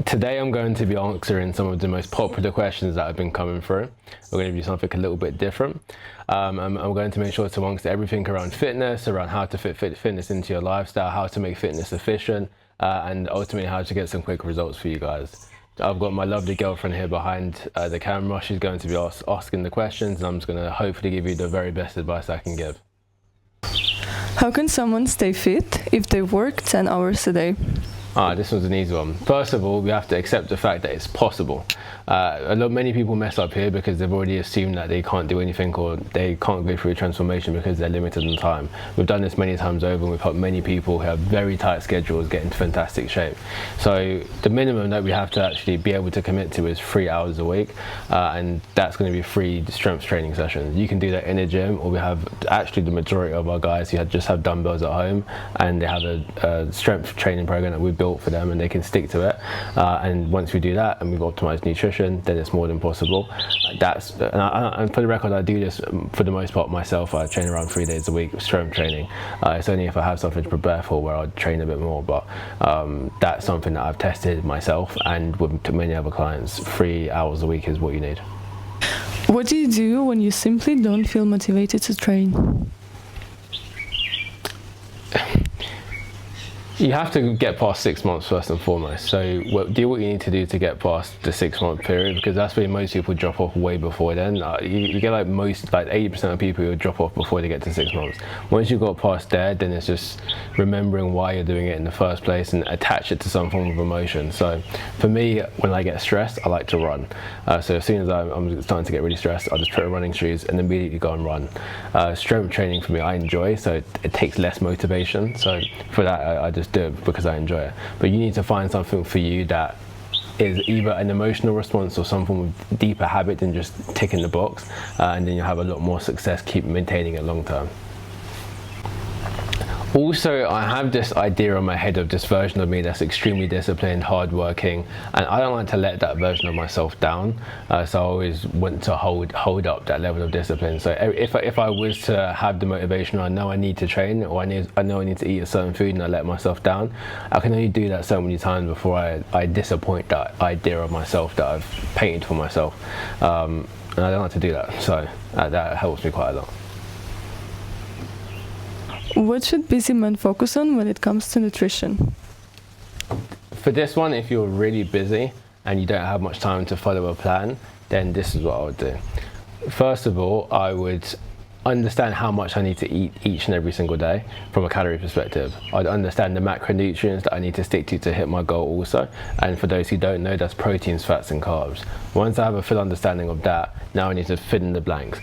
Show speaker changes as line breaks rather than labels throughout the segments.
Today I'm going to be answering some of the most popular questions that have been coming through. We're going to do something a little bit different. I'm going to make sure to amongst everything around fitness, around how to fit fitness into your lifestyle, how to make fitness efficient, and ultimately how to get some quick results for you guys. I've got my lovely girlfriend here behind the camera. She's going to be asking the questions, and I'm just going to hopefully give you the very best advice I can give.
How can someone stay fit if they work 10 hours a day?
This was an easy one. First of all, we have to accept the fact that it's possible. Many people mess up here because they've already assumed that they can't do anything or they can't go through a transformation because they're limited in time. We've done this many times over, and we've helped many people who have very tight schedules get into fantastic shape. So the minimum that we have to actually be able to commit to is 3 hours a week, and that's going to be 3 strength training sessions. You can do that in a gym, or we have actually the majority of our guys who just have dumbbells at home, and they have a strength training program that we built for them, and they can stick to it. And once we do that and we've optimized nutrition, then it's more than possible. And for the record, I do this for the most part myself. I train around 3 days a week with strength training. It's only if I have something to prepare for where I'll train a bit more, but that's something that I've tested myself, and with many other clients, 3 hours a week is what you need.
What do you do when you simply don't feel motivated to train?
You have to get past 6 months first and foremost. So do what you need to do to get past the 6-month period, because that's where most people drop off way before then. You get like 80% of people who drop off before they get to 6 months. Once you've got past there, then it's just remembering why you're doing it in the first place and attach it to some form of emotion. So for me, when I get stressed, I like to run. So as soon as I'm starting to get really stressed, I'll just put on running shoes and immediately go and run. Strength training for me, I enjoy, so it takes less motivation. So for that, I just do it because I enjoy it. But you need to find something for you that is either an emotional response or some form of deeper habit than just ticking the box, and then you'll have a lot more success keep maintaining it long term. Also, I have this idea in my head of this version of me that's extremely disciplined, hardworking, and I don't like to let that version of myself down. So I always want to hold up that level of discipline. So if I was to have the motivation, I know I need to train, or I know I need to eat a certain food, and I let myself down, I can only do that so many times before I disappoint that idea of myself that I've painted for myself. And I don't like to do that. So that helps me quite a lot.
What should busy men focus on when it comes to nutrition?
For this one, if you're really busy and you don't have much time to follow a plan, then this is what I would do. First of all, I would understand how much I need to eat each and every single day from a calorie perspective. I'd understand the macronutrients that I need to stick to hit my goal also. And for those who don't know, that's proteins, fats and carbs. Once I have a full understanding of that, now I need to fill in the blanks.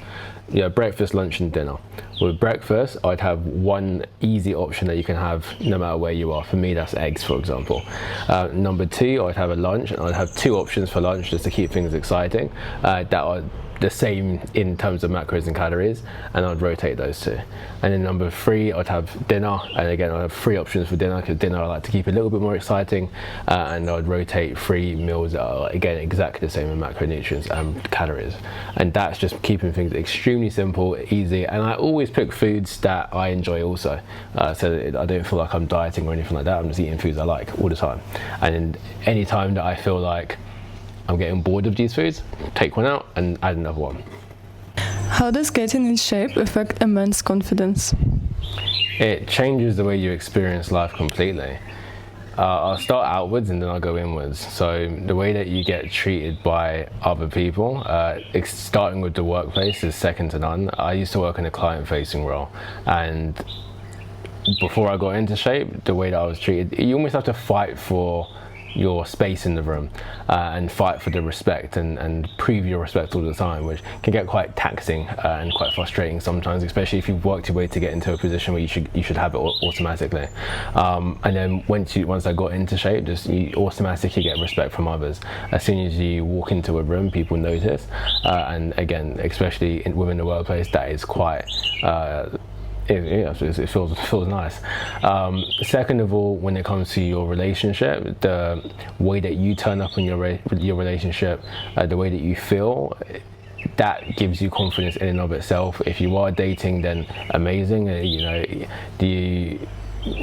Breakfast, lunch and dinner. With breakfast, I'd have one easy option that you can have no matter where you are. For me, that's eggs, for example. Number 2, I'd have a lunch, and I'd have 2 options for lunch just to keep things exciting that are the same in terms of macros and calories, and I'd rotate those 2. And then number 3, I'd have dinner, and again I'd have 3 options for dinner, because dinner I like to keep a little bit more exciting, and I'd rotate 3 meals that are again exactly the same in macronutrients and calories. And that's just keeping things extremely simple, easy, and I always pick foods that I enjoy also, so that I don't feel like I'm dieting or anything like that. I'm just eating foods I like all the time, and any time that I feel like I'm getting bored of these foods, take one out and add another one.
How does getting in shape affect a man's confidence?
It changes the way you experience life completely. I'll start outwards and then I'll go inwards. So the way that you get treated by other people, starting with the workplace, is second to none. I used to work in a client-facing role, and before I got into shape, the way that I was treated, you almost have to fight for your space in the room, and fight for the respect and prove your respect all the time, which can get quite taxing and quite frustrating sometimes, especially if you've worked your way to get into a position where you should have it automatically. And then once I got into shape, you automatically get respect from others. As soon as you walk into a room, people notice, and again, especially within the workplace, that is quite it feels nice. Second of all, when it comes to your relationship, the way that you turn up in your relationship, the way that you feel, that gives you confidence in and of itself. If you are dating, then amazing.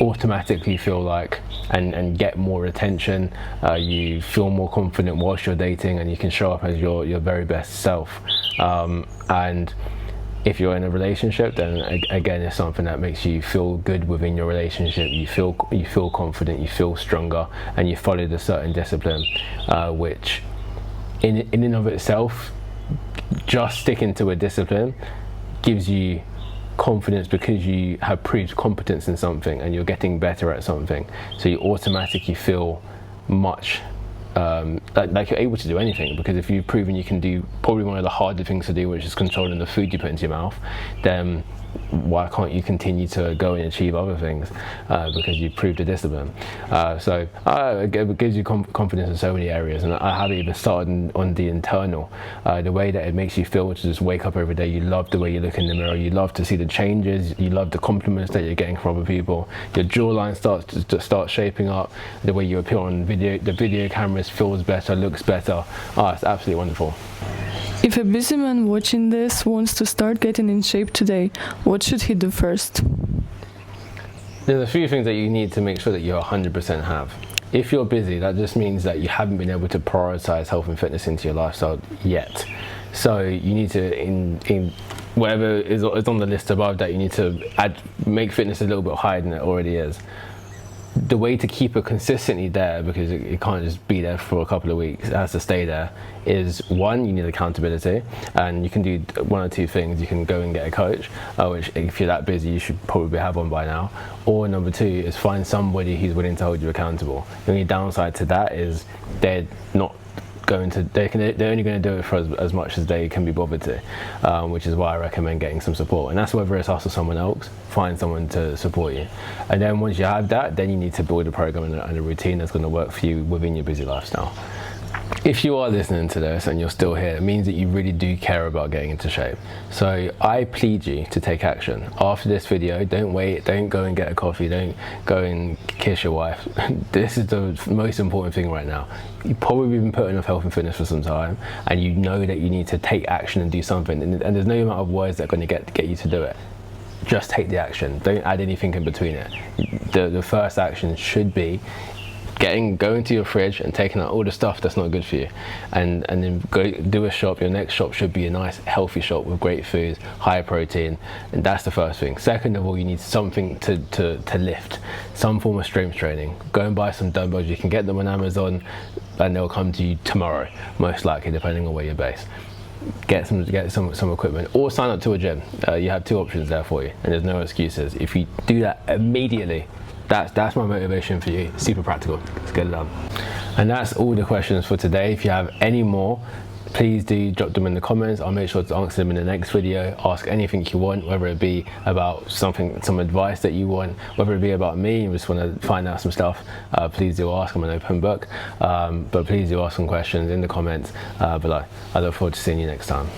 automatically feel like and get more attention. You feel more confident whilst you're dating, and you can show up as your very best self. And if you're in a relationship, then again, it's something that makes you feel good within your relationship. You feel confident, you feel stronger, and you followed a certain discipline, which in and of itself, just sticking to a discipline gives you confidence, because you have proved competence in something and you're getting better at something. So you automatically feel much like you're able to do anything, because if you've proven you can do probably one of the harder things to do, which is controlling the food you put into your mouth, then why can't you continue to go and achieve other things, because you've proved a discipline. So it gives you confidence in so many areas, and I haven't even started on the internal, the way that it makes you feel to just wake up every day. You love the way you look in the mirror, you love to see the changes, you love the compliments that you're getting from other people, your jawline starts shaping up, the way you appear on video, the video cameras feels better, looks better. It's absolutely wonderful.
If a busy man watching this wants to start getting in shape today, what should he do first?
There's a few things that you need to make sure that you 100% have. If you're busy, that just means that you haven't been able to prioritize health and fitness into your lifestyle yet. So you need to, in whatever is on the list above that, you need to make fitness a little bit higher than it already is. The way to keep it consistently there, because it can't just be there for a couple of weeks, it has to stay there, is one, you need accountability, and you can do one or two things. You can go and get a coach, which if you're that busy you should probably have one by now, or number two is find somebody who's willing to hold you accountable. The only downside to that is they're only going to do it for as much as they can be bothered to, which is why I recommend getting some support. And that's whether it's us or someone else, find someone to support you. And then once you have that, then you need to build a program and a routine that's going to work for you within your busy lifestyle. If you are listening to this and you're still here, it means that you really do care about getting into shape. So I plead you to take action. After this video, don't wait, don't go and get a coffee, don't go and kiss your wife. This is the most important thing right now. You've probably been putting off health and fitness for some time, and you know that you need to take action and do something, and there's no amount of words that are going to get you to do it. Just take the action. Don't add anything in between it. The first action should be going to your fridge and taking out all the stuff that's not good for you, and then go do a shop. Your next shop should be a nice healthy shop with great food, high protein, and that's the first thing. Second of all, you need something to lift, some form of strength training. Go and buy some dumbbells. You can get them on Amazon and they'll come to you tomorrow, most likely, depending on where you're based. Get some equipment, or sign up to a gym. You have two options there for you, and there's no excuses. If you do that immediately, that's my motivation for you. Super practical. Let's get it done. And that's all the questions for today. If you have any more, please do drop them in the comments. I'll make sure to answer them in the next video. Ask anything you want, whether it be about some advice that you want, whether it be about me, you just want to find out some stuff, please do ask. I'm an open book, but please do ask some questions in the comments below. I look forward to seeing you next time.